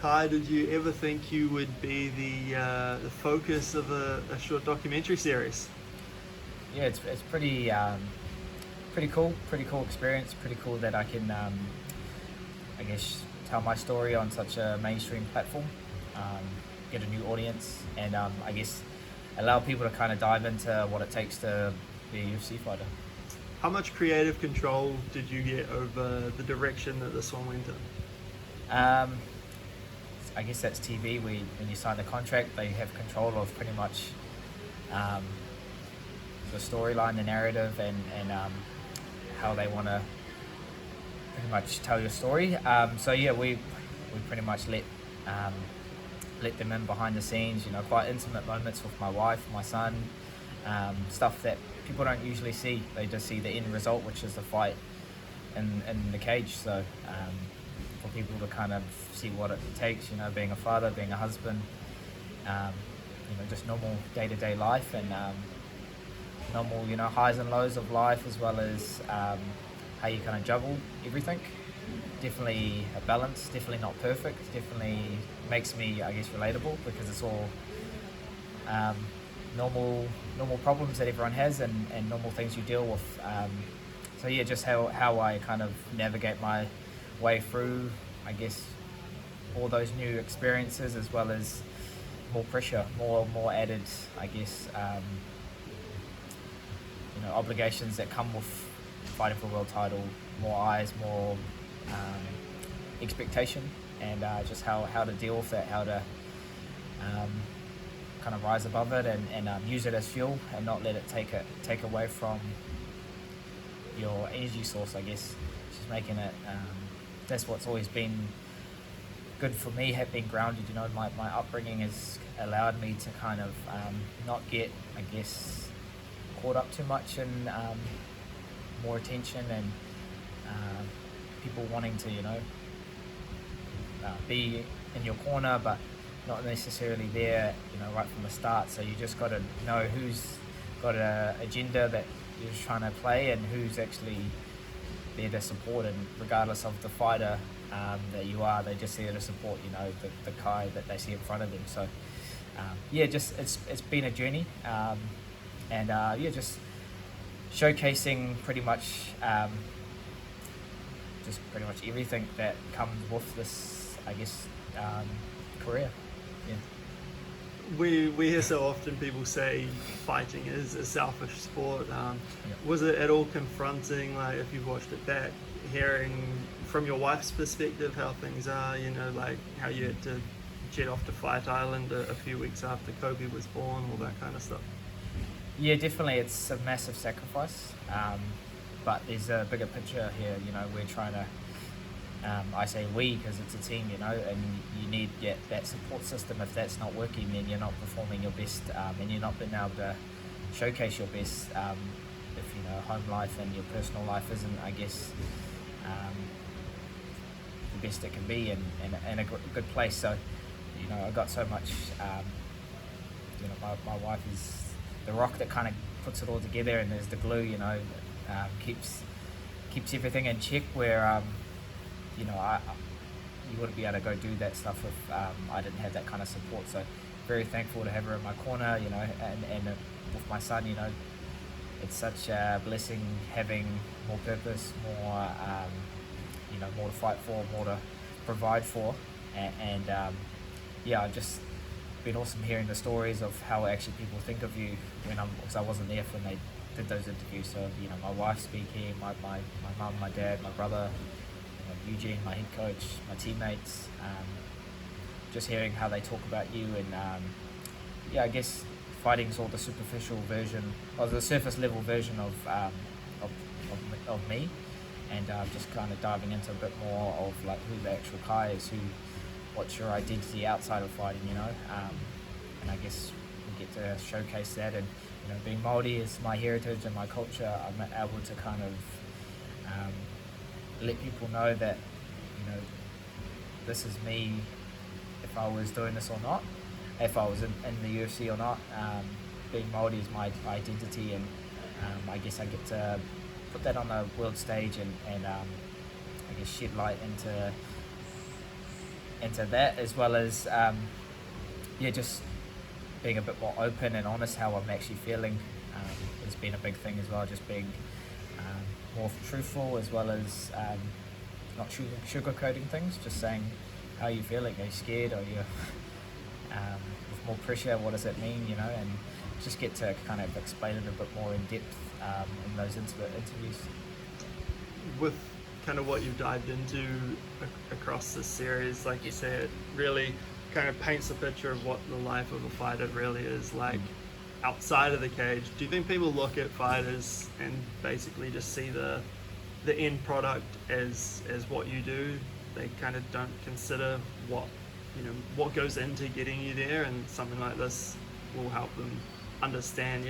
Kai, did you ever think you would be the focus of a short documentary series? Yeah, it's pretty pretty cool experience. Pretty cool that I can I guess tell my story on such a mainstream platform, get a new audience, and I guess allow people to kind of dive into what it takes to be a UFC fighter. How much creative control did you get over the direction that this one went in? I guess that's TV. When you sign the contract, they have control of pretty much the storyline, the narrative, and how they want to pretty much tell your story. So yeah, we pretty much let them in behind the scenes. You know, quite intimate moments with my wife, my son, stuff that people don't usually see. They just see the end result, which is the fight in the cage. So for people to kind of see what it takes, you know, being a father, being a husband, you know, just normal day-to-day life, and normal, you know, highs and lows of life, as well as how you kind of juggle everything. Definitely a balance, definitely not perfect, definitely makes me, I guess, relatable, because it's all normal problems that everyone has, and normal things you deal with. So yeah, just how I kind of navigate my way through, I guess, all those new experiences, as well as more pressure, more added, I guess, you know, obligations that come with fighting for a world title, more eyes, more expectation, and just how to deal with that, how to kind of rise above it, and use it as fuel, and not let it take away from your energy source, I guess. Just making it, that's what's always been good for me, being grounded. You know, my upbringing has allowed me to kind of not get, I guess, caught up too much in more attention, and people wanting to, you know, be in your corner, but not necessarily there, you know, right from the start. So you just got to know who's got an agenda that you're trying to play, and who's actually there to support. And regardless of the fighter that you are, they're just there to support, you know, the Kai that they see in front of them. So yeah, just it's been a journey, and yeah, just showcasing pretty much everything that comes with this, I guess, career. Yeah. We hear so often people say fighting is a selfish sport. Yeah. Was it at all confronting, like if you've watched it back, hearing from your wife's perspective how things are, you know, like how you had to jet off to Fight Island a few weeks after Kobe was born, all that kind of stuff? Yeah, definitely, it's a massive sacrifice, but there's a bigger picture here. You know, we're trying to, I say we because it's a team, you know, and you need that support system. If that's not working, then you're not performing your best, and you're not being able to showcase your best, if, you know, home life and your personal life isn't, I guess, the best it can be, and a good place. So, you know, I got so much, you know, my wife is the rock that kind of puts it all together, and there's the glue, you know, keeps everything in check, where you know, you wouldn't be able to go do that stuff if I didn't have that kind of support. So very thankful to have her in my corner, you know, and with my son, you know, it's such a blessing having more purpose, more you know, more to fight for, more to provide for, and yeah, I've just been awesome hearing the stories of how actually people think of you because I wasn't there when they did those interviews. So, you know, my wife speaking, my mum, my dad, my brother, you know, Eugene, my head coach, my teammates, just hearing how they talk about you, and yeah, I guess fighting's all the superficial version, or the surface level version of me, and just kind of diving into a bit more of like who the actual Kai is, what's your identity outside of fighting, you know, and I guess we get to showcase that. And, you know, being Māori is my heritage and my culture, I'm able to kind of let people know that, you know, this is me if I was doing this or not, if I was in the UFC or not. Being Māori is my identity, and I guess I get to put that on the world stage, and I guess shed light into into that, as well as just being a bit more open and honest how I'm actually feeling has been a big thing as well. Just being more truthful, as well as not sugarcoating things, just saying how are you feeling, are you scared, are you with more pressure, what does it mean, and just get to kind of explain it a bit more in depth in those interviews. With kind of what you've dived into across this series, like you said, really kind of paints a picture of what the life of a fighter really is like outside of the cage. Do you think people look at fighters and basically just see the end product as what you do? They kind of don't consider what goes into getting you there, and something like this will help them understand,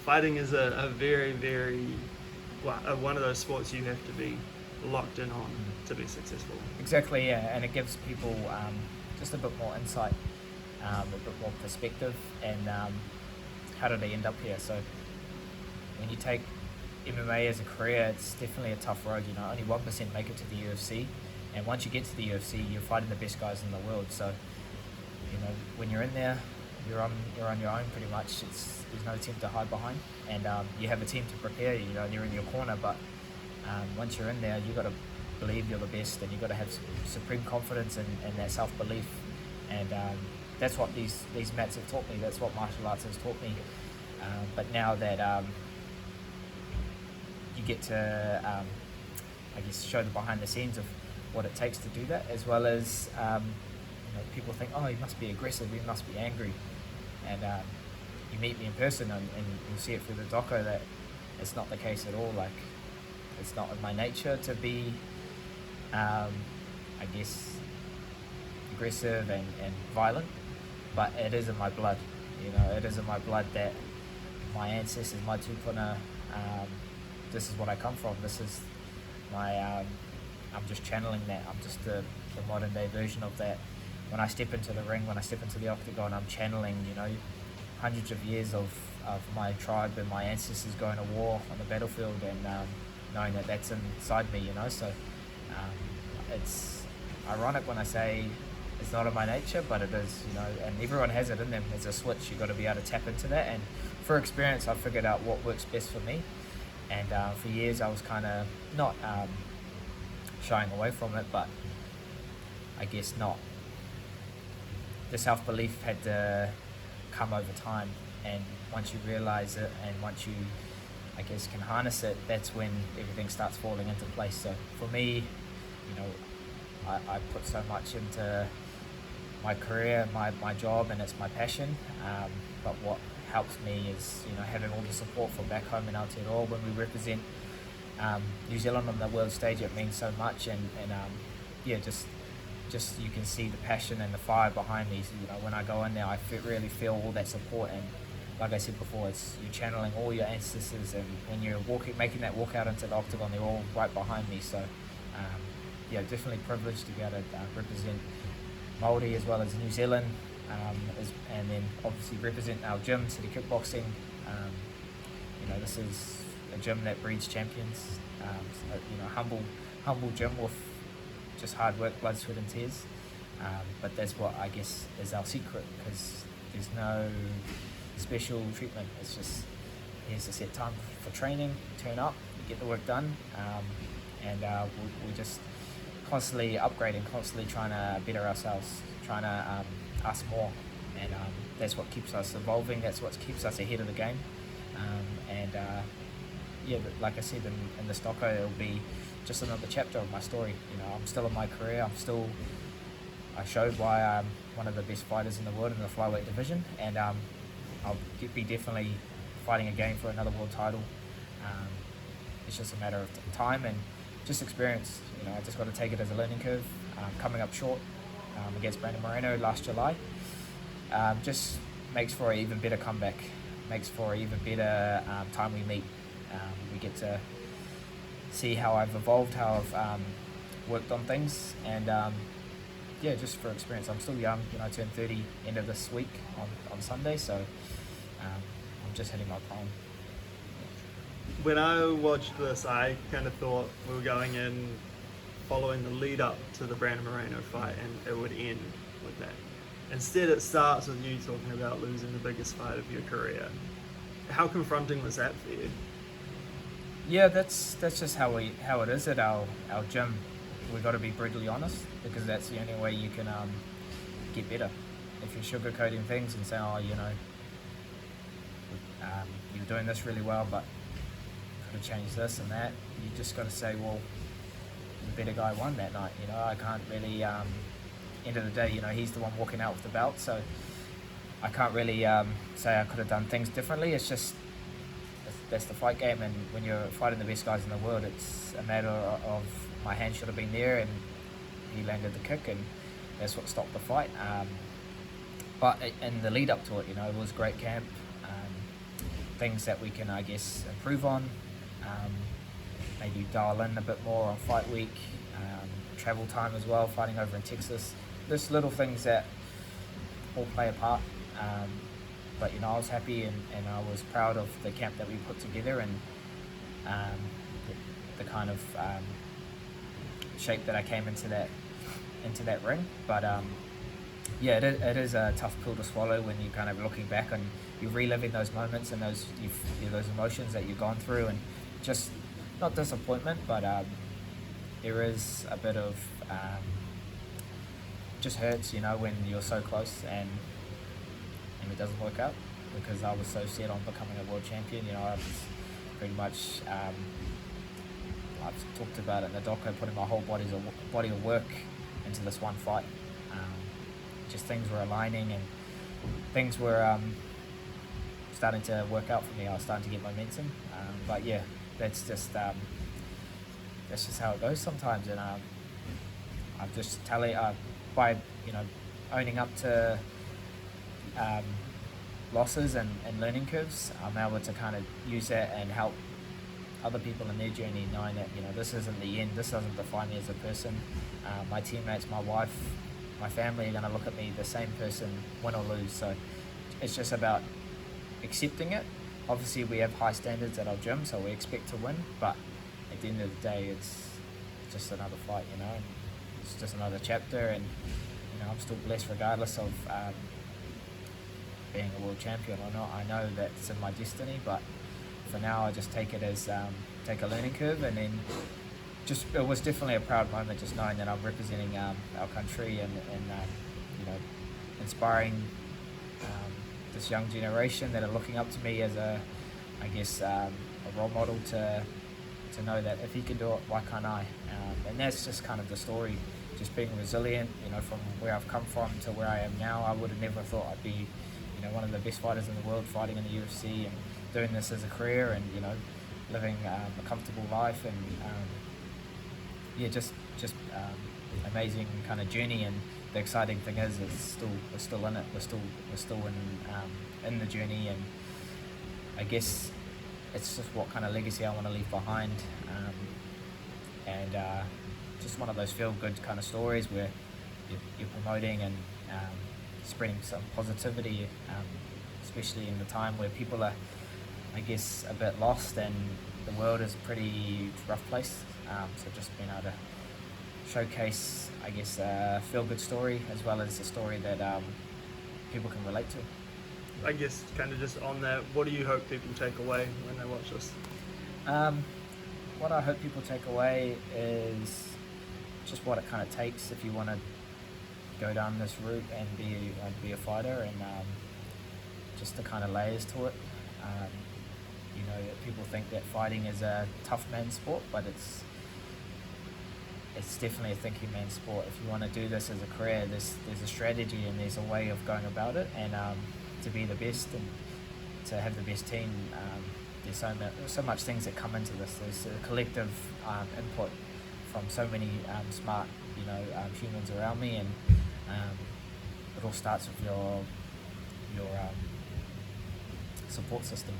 fighting is a very, very one of those sports you have to be locked in on to be successful. Exactly, yeah, and it gives people just a bit more insight, a bit more perspective, and how did they end up here? So when you take MMA as a career, it's definitely a tough road. Only 1% make it to the UFC, and once you get to the UFC, you're fighting the best guys in the world. So when you're in there, you're on your own pretty much. There's no team to hide behind, and you have a team to prepare you. They're in your corner, but once you're in there, you got to believe you're the best, and you got to have supreme confidence and that self-belief, and that's what these mats have taught me. That's what martial arts has taught me. But now that you get to, I guess, show the behind the scenes of what it takes to do that, as well as people think, oh, he must be aggressive, he must be angry, and you meet me in person and you see it through the doco that it's not the case at all. Like, it's not in my nature to be, I guess, aggressive and violent, but it is in my blood. It is in my blood that my ancestors, my tupuna, this is what I come from. This is my, I'm just channeling that. I'm just the modern day version of that. When I step into the ring, when I step into the octagon, I'm channeling, hundreds of years of my tribe and my ancestors going to war on the battlefield, and knowing that that's inside me, So it's ironic when I say it's not in my nature, but it is, and everyone has it in them. It's a switch. You've got to be able to tap into that. And for experience, I've figured out what works best for me. And for years, I was kind of not shying away from it, but I guess not. The self-belief had to come over time, and once you realize it and once you, I guess, can harness it, that's when everything starts falling into place. So for me, I put so much into my career, my job, and it's my passion, but what helps me is having all the support from back home in Aotearoa. When we represent New Zealand on the world stage, it means so much, and just you can see the passion and the fire behind me. So, when I go in there, I really feel all that support, and like I said before, it's you're channeling all your ancestors, and when you're making that walk out into the octagon, they're all right behind me. So definitely privileged to be able to represent Māori as well as New Zealand, and then obviously represent our gym, City Kickboxing. This is a gym that breeds champions. Humble gym with just hard work, blood, sweat and tears, but that's what I guess is our secret, because there's no special treatment. It's just, here's a set time for training, turn up, get the work done, and we're just constantly upgrading, constantly trying to better ourselves, trying to ask more, and that's what keeps us evolving, that's what keeps us ahead of the game. But like I said in the stocko, it'll be just another chapter of my story. I'm still in my career. I showed why I'm one of the best fighters in the world in the flyweight division, and I'll be definitely fighting again for another world title. It's just a matter of time and just experience. I just got to take it as a learning curve. Coming up short against Brandon Moreno last July just makes for an even better comeback, makes for an even better time we meet. We get to see how I've evolved, how I've worked on things, and just for experience. I'm still young, I turn 30 end of this week on Sunday, so I'm just hitting my prime. When I watched this, I kind of thought we were going in following the lead up to the Brandon Moreno fight, and it would end with that. Instead, it starts with you talking about losing the biggest fight of your career. How confronting was that for you? Yeah, that's just how it is at our gym. We've got to be brutally honest, because that's the only way you can get better. If you're sugarcoating things and saying, oh, you know, you're doing this really well, but could have changed this and that, you just got to say, well, the better guy won that night. You know, I can't really. End of the day, you know, he's the one walking out with the belt, so I can't really say I could have done things differently. It's just that's the fight game, and when you're fighting the best guys in the world, it's a matter of my hand should have been there, and he landed the kick, and that's what stopped the fight. But in the lead up to it, you know, it was a great camp. Things that we can, I guess, improve on. Maybe dial in a bit more on fight week. Travel time as well, fighting over in Texas. There's little things that all play a part. But, you know, I was happy and I was proud of the camp that we put together, and the kind of shape that I came into that ring. But yeah, it is a tough pill to swallow when you're kind of looking back and you're reliving those moments and those emotions that you've gone through, and just not disappointment, but there is a bit of just hurts, you know, when you're so close and it doesn't work out, because I was so set on becoming a world champion. You know, I was pretty much I've talked about it in the doco, putting my whole body of work into this one fight. Just things were aligning and things were starting to work out for me. I was starting to get momentum, but yeah, that's just how it goes sometimes. And I've just by, you know, owning up to losses and learning curves, I'm able to kind of use that and help other people in their journey, knowing that, you know, this isn't the end, this doesn't define me as a person. My teammates, my wife, my family are going to look at me the same person, win or lose. So it's just about accepting it. Obviously we have high standards at our gym, so we expect to win, but at the end of the day, it's just another fight, you know. It's just another chapter, and, you know, I'm still blessed regardless of being a world champion or not. I know that's in my destiny, but for now I just take it as take a learning curve, and then just it was definitely a proud moment just knowing that I'm representing our country and you know, inspiring this young generation that are looking up to me as a role model to know that if he can do it, why can't I? And that's just kind of the story, just being resilient, you know, from where I've come from to where I am now. I would have never thought I'd be, you know, one of the best fighters in the world, fighting in the UFC and doing this as a career, and, you know, living a comfortable life, and yeah, just amazing kind of journey. And the exciting thing is, we're still in it. We're still in the journey, and I guess it's just what kind of legacy I want to leave behind, and just one of those feel-good kind of stories where you're promoting and spreading some positivity, especially in the time where people are, I guess, a bit lost and the world is a pretty rough place. So just being able to showcase, I guess, a feel-good story as well as a story that people can relate to. I guess kind of just on that, what do you hope people take away when they watch this? What I hope people take away is just what it kind of takes if you want to go down this route and be a fighter, and just the kind of layers to it. You know, people think that fighting is a tough man's sport, but it's definitely a thinking man's sport. If you want to do this as a career, there's a strategy and there's a way of going about it, and to be the best and to have the best team, there's so much things that come into this. There's a collective input from so many smart, you know, humans around me, and it all starts with your support system,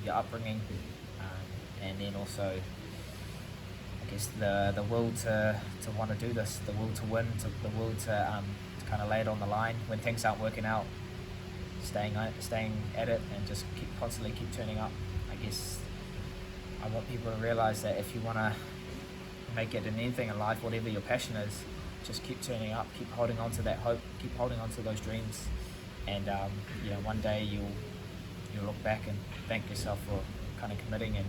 your upbringing, and then also, I guess, the will to want to do this, the will to win, the will to kind of lay it on the line when things aren't working out, staying at it, and just constantly keep turning up. I guess I want people to realize that if you want to make it in anything in life, whatever your passion is, just keep turning up, keep holding on to that hope, keep holding on to those dreams, and one day you'll look back and thank yourself for kind of committing and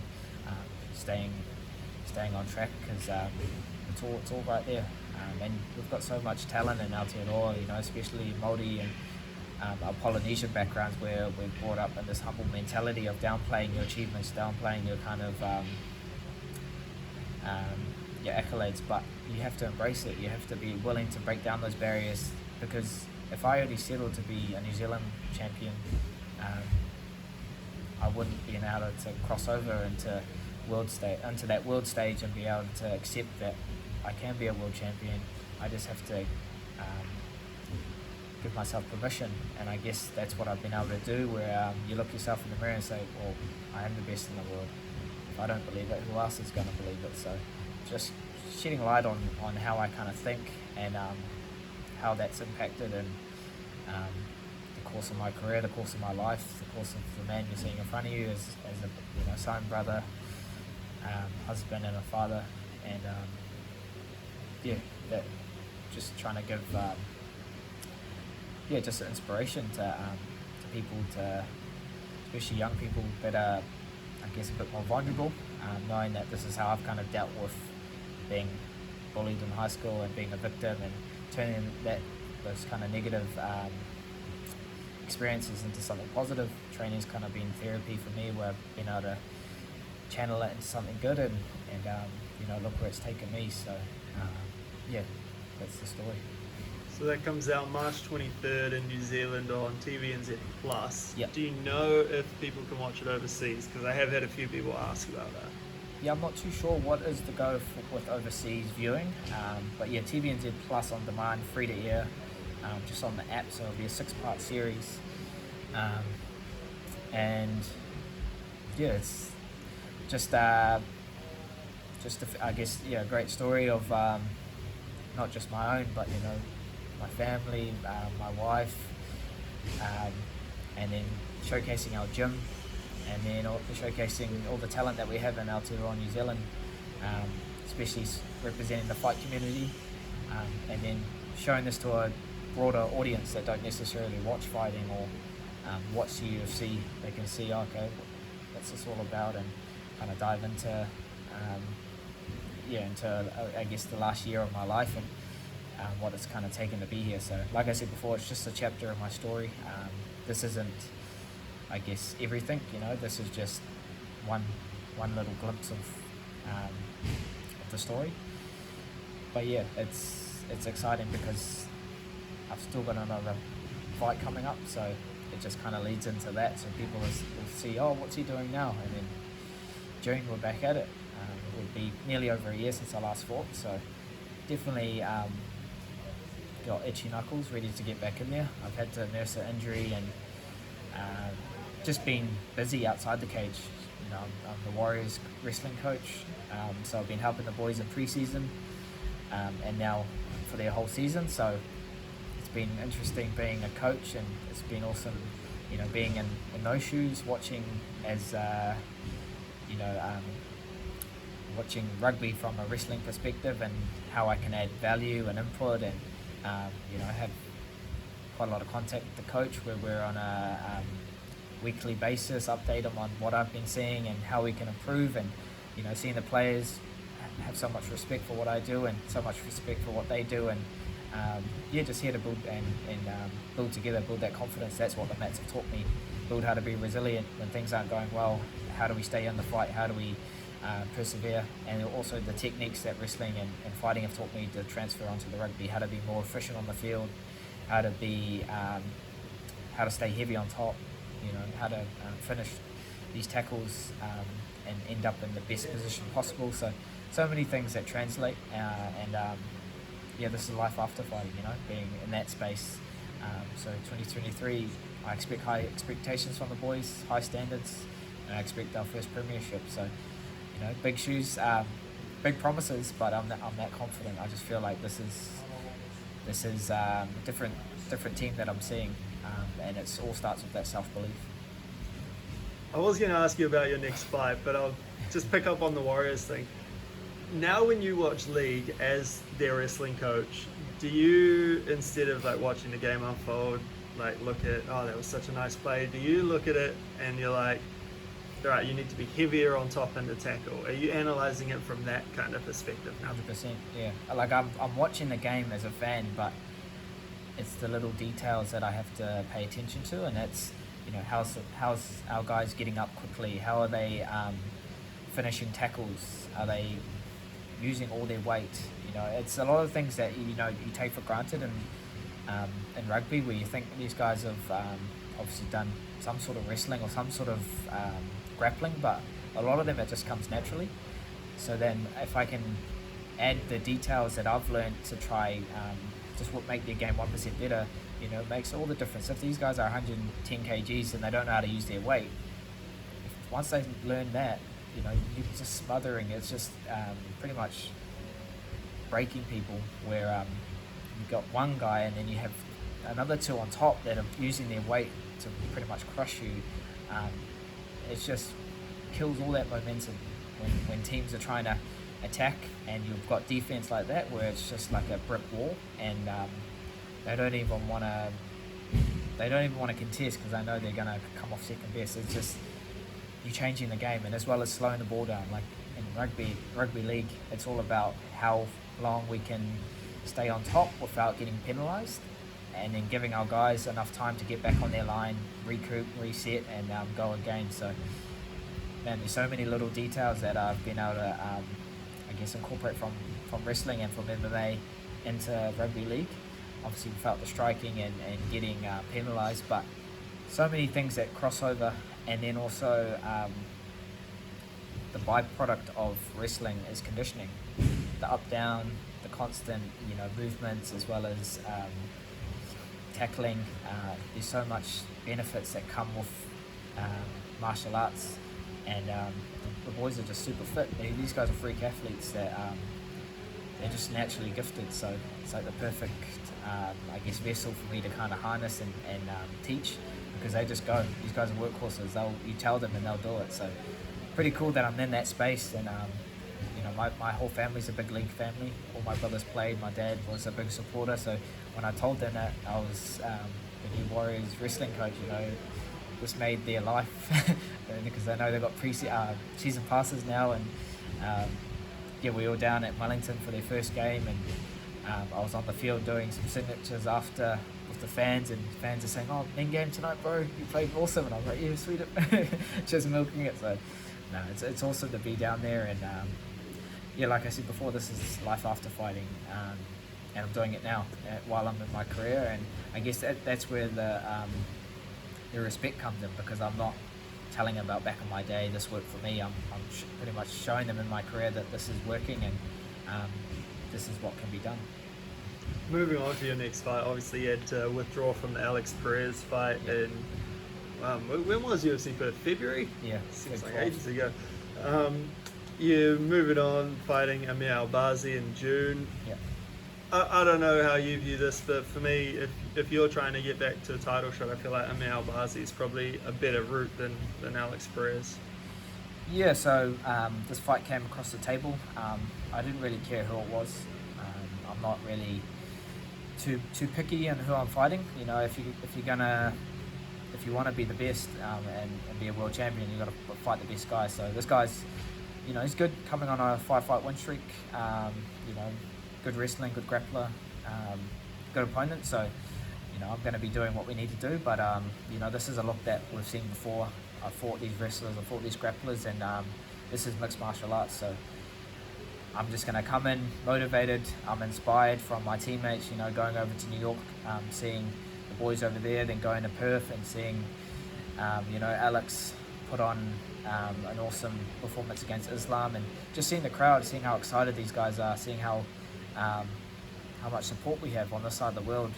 staying on track, because it's all right there. And we've got so much talent in Aotearoa, especially Māori and our Polynesian backgrounds, where we're brought up in this humble mentality of downplaying your achievements, downplaying your kind of your accolades, but you have to embrace it. You have to be willing to break down those barriers, because if I only settled to be a New Zealand champion, I wouldn't be able to cross over into that world stage and be able to accept that I can be a world champion. I just have to give myself permission, and I guess that's what I've been able to do, where you look yourself in the mirror and say, well, I am the best in the world. If I don't believe it, who else is going to believe it? So just shedding light on how I kind of think, and how that's impacted in the course of my career, the course of my life, the course of the man you're seeing in front of you as a son, brother, husband and a father, and that just trying to give just an inspiration to people, especially young people that are, I guess, a bit more vulnerable, knowing that this is how I've kind of dealt with being bullied in high school and being a victim, and turning those kind of negative experiences into something positive. Training's kind of been therapy for me, where I've been able to channel it into something good, and look where it's taken me. So that's the story. So that comes out March 23rd in New Zealand on TVNZ Plus. Yep. Do you know if people can watch it overseas? Because I have had a few people ask about that. Yeah, I'm not too sure what is the go with overseas viewing, but yeah, TVNZ Plus on demand, free to air, just on the app. So it'll be a 6-part series, and yeah, it's just I guess a great story of not just my own, but my family, my wife, and then showcasing our gym, and then showcasing all the talent that we have in Aotearoa, New Zealand, especially representing the fight community, and then showing this to a broader audience that don't necessarily watch fighting or watch UFC. They can see, okay, what's this all about, and kind of dive into I guess the last year of my life, and what it's kind of taken to be here. So like I said before, it's just a chapter of my story. This isn't, I guess, everything, this is just one little glimpse of the story. But yeah, it's exciting because I've still got another fight coming up, so it just kind of leads into that, so people will see, oh, what's he doing now? And then June, we're back at it. It would be nearly over a year since I last fought, so definitely got itchy knuckles, ready to get back in there. I've had to nurse an injury, and just been busy outside the cage. I'm the Warriors wrestling coach, so I've been helping the boys in pre-season, and now for their whole season. So it's been interesting being a coach, and it's been awesome, being in those shoes, watching as watching rugby from a wrestling perspective, and how I can add value and input, and I have quite a lot of contact with the coach, where we're on a weekly basis, update them on what I've been seeing and how we can improve, and seeing the players have so much respect for what I do and so much respect for what they do, and just here to build and build together, build that confidence. That's what the mats have taught me. Build how to be resilient when things aren't going well. How do we stay in the fight? How do we persevere? And also the techniques that wrestling and fighting have taught me to transfer onto the rugby. How to be more efficient on the field. How to be, how to stay heavy on top. How to finish these tackles and end up in the best position possible. So many things that translate, and this is life after fighting. Being in that space. So 2023, I expect high expectations from the boys, high standards, and I expect our first premiership. So, big shoes, big promises, but I'm that confident. I just feel like this is a different team that I'm seeing, and it all starts with that self-belief. I was going to ask you about your next fight, but I'll just pick up on the Warriors thing. Now when you watch League as their wrestling coach, do you, instead of like watching the game unfold, like look at, oh, that was such a nice play, do you look at it and you're like, all right, you need to be heavier on top in the tackle? Are you analysing it from that kind of perspective now? 100%, yeah. Like I'm watching the game as a fan, but it's the little details that I have to pay attention to, and it's, you know, how's our guys getting up quickly? How are they finishing tackles? Are they using all their weight? You know, it's a lot of things that you take for granted in rugby, where you think these guys have obviously done some sort of wrestling or some sort of grappling, but a lot of them it just comes naturally. So then if I can add the details that I've learned to try just what make their game 1% better, you know, it makes all the difference. If these guys are 110 kgs and they don't know how to use their weight, once they learn that, you know, you're just smothering. It's just pretty much breaking people, where you've got one guy and then you have another two on top that are using their weight to pretty much crush you. It just kills all that momentum when teams are trying to attack and you've got defense like that, where it's just like a brick wall, and they don't even want to contest because they know they're going to come off second best. It's just, you're changing the game, and as well as slowing the ball down. Like in rugby league, it's all about how long we can stay on top without getting penalised, and then giving our guys enough time to get back on their line, recoup, reset, and go again. So, man, there's so many little details that I've been able to, I guess, incorporate from wrestling and from MMA into rugby league. Obviously, without the striking and getting penalised, but so many things that cross over. And then also, the byproduct of wrestling is conditioning. The up-down, the constant, you know, movements, as well as tackling. There's so much benefits that come with martial arts, and the boys are just super fit. These guys are freak athletes that they're just naturally gifted. So it's like the perfect, I guess, vessel for me to kind of harness and teach, because they just go. These guys are workhorses. You tell them and they'll do it. So pretty cool that I'm in that space. And you know, my whole family's a big league family. All my brothers played. My dad was a big supporter. So when I told them that I was the new Warriors wrestling coach, you know, this made their life, because they know they've got season passes now. And yeah, we were down at Wellington for their first game, and I was on the field doing some signatures after with the fans, and fans are saying, "Oh, main game tonight, bro, you played awesome." And I was like, "Yeah, sweet," just milking it. So no, it's awesome to be down there. And yeah, like I said before, this is life after fighting, and I'm doing it now while I'm in my career. And I guess that's where the respect comes in, because I'm not telling them about back in my day, this worked for me. I'm pretty much showing them in my career that this is working, and this is what can be done. Moving on to your next fight, obviously you had to withdraw from the Alex Perez fight in, when was UFC first? February? Yeah. Seems like ages ago. You're moving on, fighting Amir Albazi in June. Yeah. I don't know how you view this, but for me, if you're trying to get back to a title shot, I feel like Amir Albazi is probably a better route than Alex Perez. Yeah, so this fight came across the table. I didn't really care who it was. I'm not really too picky in who I'm fighting. You know, if you want to be the best and be a world champion, you got to fight the best guy. So this guy's, you know, he's good, coming on a 5-fight win streak. You know, good wrestling, good grappler, good opponent. So, you know, I'm going to be doing what we need to do. But you know, this is a look that we've seen before. I fought these wrestlers, I fought these grapplers, and this is mixed martial arts. So I'm just going to come in motivated. I'm inspired from my teammates, you know, going over to New York, seeing the boys over there, then going to Perth and seeing, you know, Alex put on an awesome performance against Islam, and just seeing the crowd, seeing how excited these guys are, seeing how much support we have on this side of the world.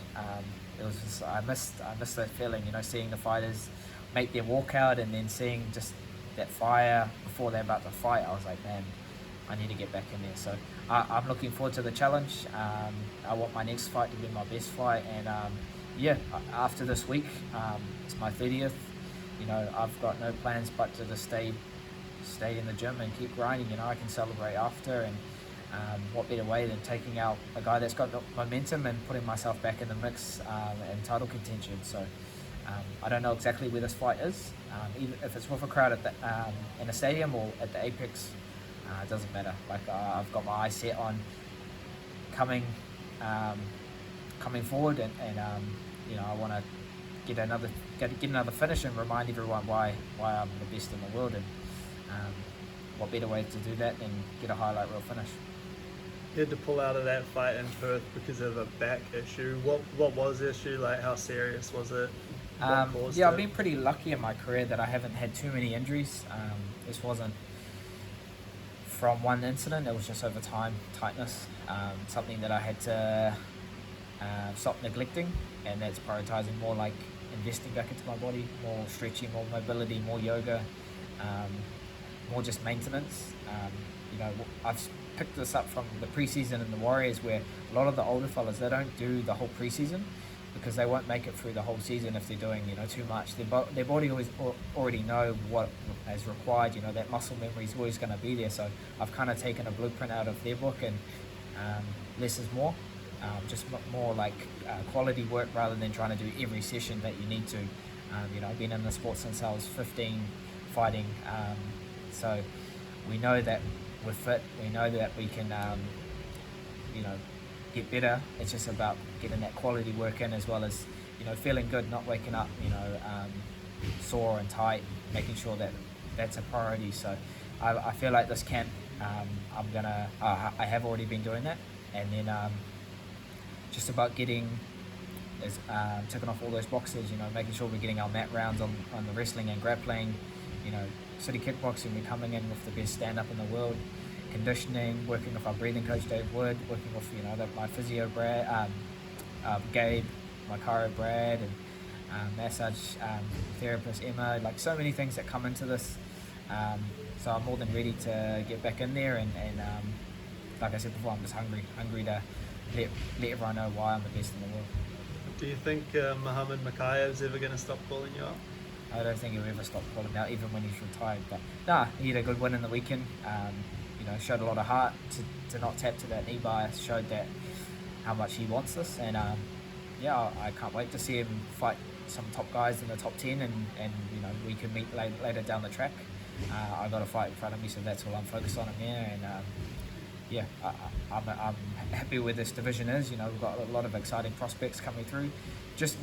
It was just, I missed that feeling, you know, seeing the fighters make their walkout and then seeing just that fire before they're about to fight. I was like, man, I need to get back in there. So I'm looking forward to the challenge. I want my next fight to be my best fight, and yeah, after this week, it's my 30th. You know, I've got no plans but to just stay in the gym and keep grinding. You know, I can celebrate after, and what better way than taking out a guy that's got momentum and putting myself back in the mix and title contention. So I don't know exactly where this fight is. Even if it's with a crowd at the, in a stadium or at the Apex, it doesn't matter. Like I've got my eyes set on coming forward, and you know, I want to get another finish and remind everyone why I'm the best in the world. And what better way to do that than get a highlight reel finish? You had to pull out of that fight in Perth because of a back issue. What was the issue? Like, how serious was it? Yeah, I've been pretty lucky in my career that I haven't had too many injuries. This wasn't from one incident, it was just over time, tightness, something that I had to stop neglecting, and that's prioritizing more like investing back into my body, more stretching, more mobility, more yoga, more just maintenance. You know, I've picked this up from the preseason in the Warriors, where a lot of the older fellas, they don't do the whole preseason because they won't make it through the whole season if they're doing, you know, too much. Their body already know what is required. You know, that muscle memory is always going to be there. So I've kind of taken a blueprint out of their book, and less is more. Just more like quality work rather than trying to do every session that you need to. You know, I've been in the sport since I was 15 fighting. So we know that we're fit. We know that we can, you know, get better. It's just about getting that quality work in, as well as, you know, feeling good, not waking up, you know, sore and tight, making sure that that's a priority. So I feel like this camp, I have already been doing that, and then just about getting ticking off all those boxes, you know, making sure we're getting our mat rounds on the wrestling and grappling, you know, City Kickboxing, we're coming in with the best stand-up in the world, conditioning, working with our breathing coach Dave Wood, working with, you know, my physio Brad, Gabe, my chiro Brad, and massage therapist Emma, like so many things that come into this. So I'm more than ready to get back in there, and like I said before, I'm just hungry to let everyone know why I'm the best in the world. Do you think Muhammud Mokaev's ever going to stop calling you up? I don't think he'll ever stop calling out, even when he's retired. But nah, he had a good win in the weekend. You know, showed a lot of heart to not tap to that knee bias. Showed that how much he wants this, and yeah, I can't wait to see him fight some top guys in the top 10, and you know, we can meet later down the track. I got a fight in front of me, so that's all I'm focused on here. And yeah, I'm happy where this division is. You know, we've got a lot of exciting prospects coming through. Just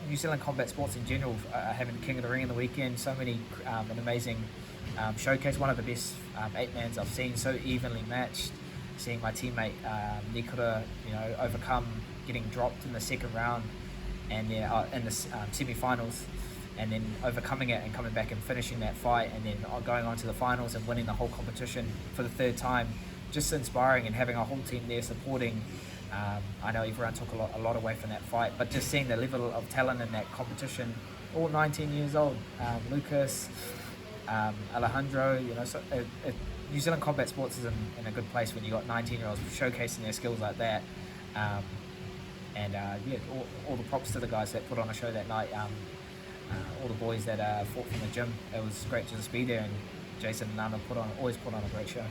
New Zealand combat sports in general, having King of the Ring in the weekend, so many an amazing showcase, one of the best 8-mans I've seen, so evenly matched. Seeing my teammate Nikura, you know, overcome getting dropped in the second round, and in the semi-finals, and then overcoming it and coming back and finishing that fight, and then going on to the finals and winning the whole competition for the third time. Just inspiring, and having a whole team there supporting. I know everyone took a lot away from that fight, but just seeing the level of talent in that competition, all 19 years old, Lucas, Alejandro, you know, so New Zealand combat sports is in a good place when you got 19-year-olds showcasing their skills like that. Yeah, all the props to the guys that put on a show that night. All the boys that fought from the gym. It was great to just be there, and Jason and Nana always put on a great show.